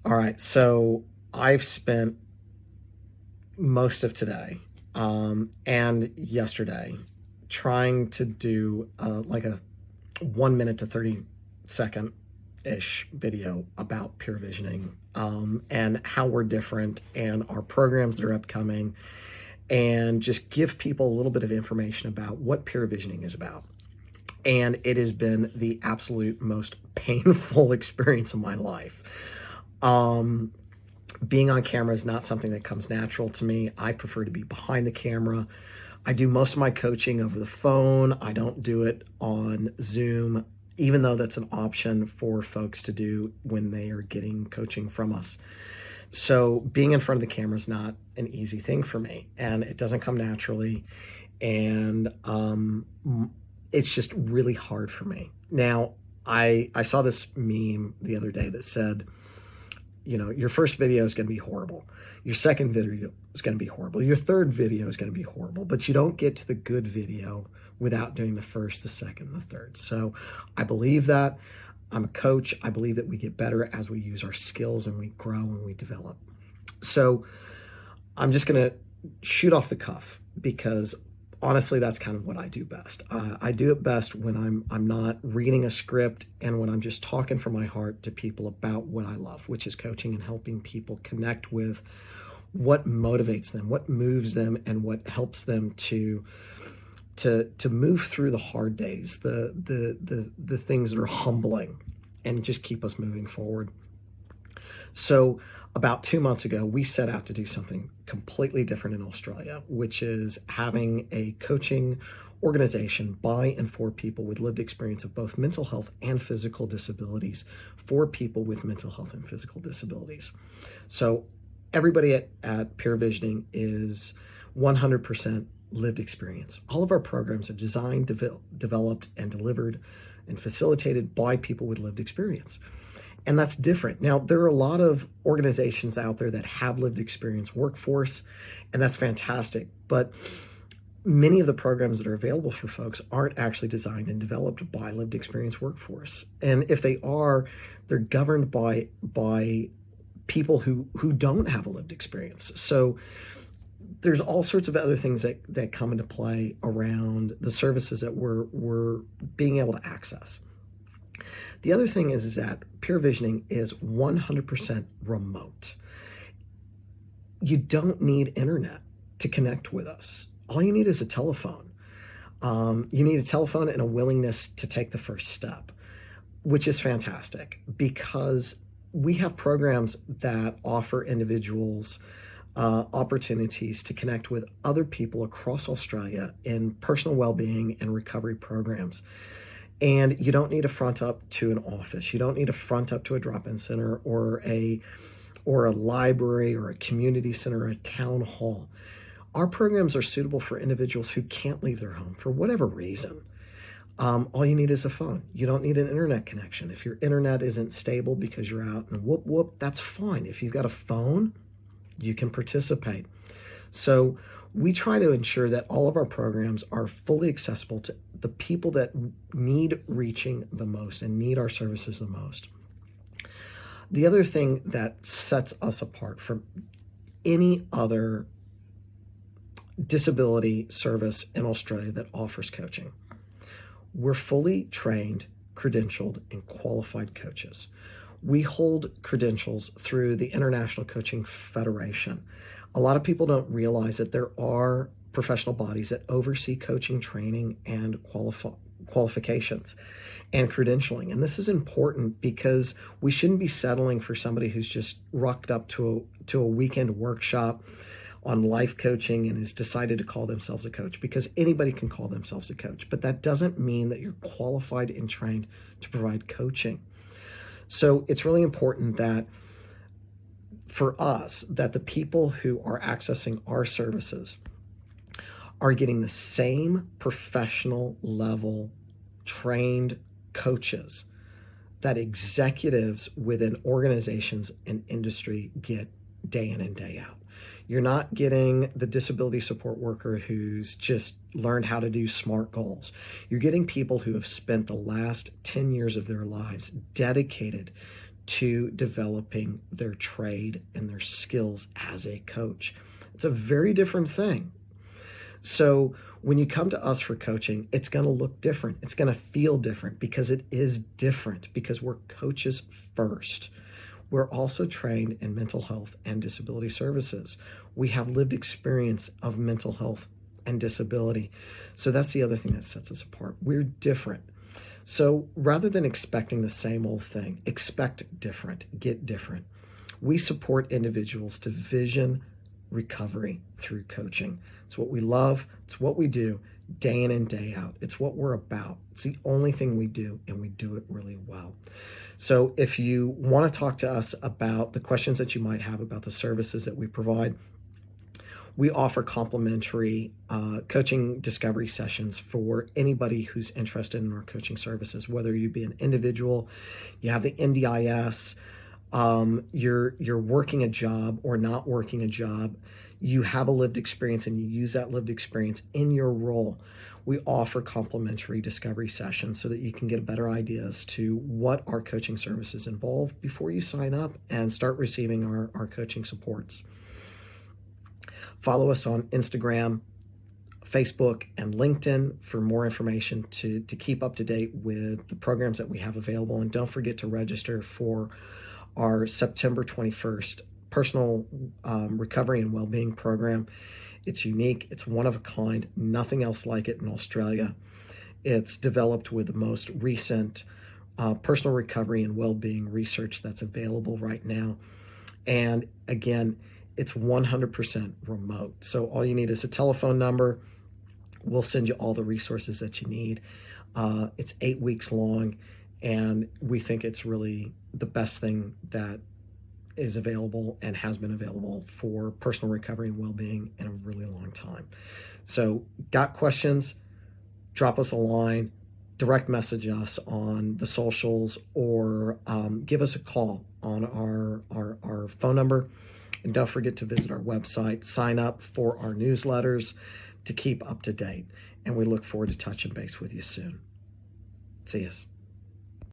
All right, so I've spent most of today and yesterday trying to do like a 1 minute to 30 second ish video about peer visioning and how we're different and our programs that are upcoming, and just give people a little bit of information about what peer visioning is about. And it has been the absolute most painful experience of my life. Um, Being on camera is not something that comes natural to me. I prefer to be behind the camera. I do most of my coaching over the phone. I don't do it on Zoom, even though that's an option for folks to do when they are getting coaching from us. So being in front of the camera is not an easy thing for me, and it doesn't come naturally. And it's just really hard for me. Now, I saw this meme the other day that said, your first video is going to be horrible. Your second video is going to be horrible. Your third video is going to be horrible, but you don't get to the good video without doing the first, the second, the third. So I believe that. I'm a coach. I believe that we get better as we use our skills and we grow and we develop. So I'm just going to shoot off the cuff because honestly, that's kind of what I do best. I do it best when I'm not reading a script and when I'm just talking from my heart to people about what I love, which is coaching and helping people connect with what motivates them, what moves them, and what helps them to move through the hard days, the things that are humbling, and just keep us moving forward. So about 2 months ago, we set out to do something completely different in Australia, which is having a coaching organization by and for people with lived experience of both mental health and physical disabilities, for people with mental health and physical disabilities. So everybody at Peer Visioning is 100% lived experience. All of our programs are designed, developed, and delivered and facilitated by people with lived experience. And that's different. Now, there are a lot of organizations out there that have lived experience workforce, and that's fantastic. But many of the programs that are available for folks aren't actually designed and developed by lived experience workforce. And if they are, they're governed by people who don't have a lived experience. So there's all sorts of other things that come into play around the services that we're being able to access. The other thing is that peer visioning is 100% remote. You don't need internet to connect with us. All you need is a telephone. You need a telephone and a willingness to take the first step, which is fantastic because we have programs that offer individuals opportunities to connect with other people across Australia in personal well-being and recovery programs. And you don't need to front up to an office. You don't need to front up to a drop-in center or a library or a community center or a town hall. Our programs are suitable for individuals who can't leave their home for whatever reason. All you need is a phone. You don't need an internet connection. If your internet isn't stable because you're out and whoop, that's fine. If you've got a phone, you can participate. So we try to ensure that all of our programs are fully accessible to the people that need reaching the most and need our services the most. The other thing that sets us apart from any other disability service in Australia that offers coaching, we're fully trained, credentialed, and qualified coaches. We hold credentials through the International Coaching Federation. A lot of people don't realize that there are professional bodies that oversee coaching, training, and qualifications and credentialing. And this is important because we shouldn't be settling for somebody who's just rocked up to a weekend workshop on life coaching and has decided to call themselves a coach, because anybody can call themselves a coach. But that doesn't mean that you're qualified and trained to provide coaching. So it's really important that for us, that the people who are accessing our services are getting the same professional level trained coaches that executives within organizations and industry get day in and day out. You're not getting the disability support worker who's just learned how to do SMART goals. You're getting people who have spent the last 10 years of their lives dedicated to developing their trade and their skills as a coach. It's a very different thing. So when you come to us for coaching, it's going to look different. It's going to feel different because it is different, because we're coaches first. We're also trained in mental health and disability services. We have lived experience of mental health and disability. So that's the other thing that sets us apart. We're different. So rather than expecting the same old thing, expect different, get different. We support individuals to vision recovery through coaching. It's what we love. It's what we do day in and day out. It's what we're about. It's the only thing we do, and we do it really well. So if you want to talk to us about the questions that you might have about the services that we provide, we offer complimentary coaching discovery sessions for anybody who's interested in our coaching services, whether you be an individual, you have the NDIS, you're working a job or not working a job, you have a lived experience and you use that lived experience in your role. We offer complimentary discovery sessions so that you can get a better idea as to what our coaching services involve before you sign up and start receiving our coaching supports. Follow us on Instagram, Facebook, and LinkedIn for more information to keep up to date with the programs that we have available. And don't forget to register for our September 21st Personal Recovery and Wellbeing Program. It's unique. It's one of a kind. Nothing else like it in Australia. It's developed with the most recent personal recovery and well-being research that's available right now. And again, it's 100% remote. So all you need is a telephone number. We'll send you all the resources that you need. It's 8 weeks long, and we think it's really the best thing that is available and has been available for personal recovery and well-being in a really long time. So got questions? Drop us a line, direct message us on the socials, or give us a call on our phone number. And don't forget to visit our website, sign up for our newsletters to keep up to date. And we look forward to touching base with you soon. See us.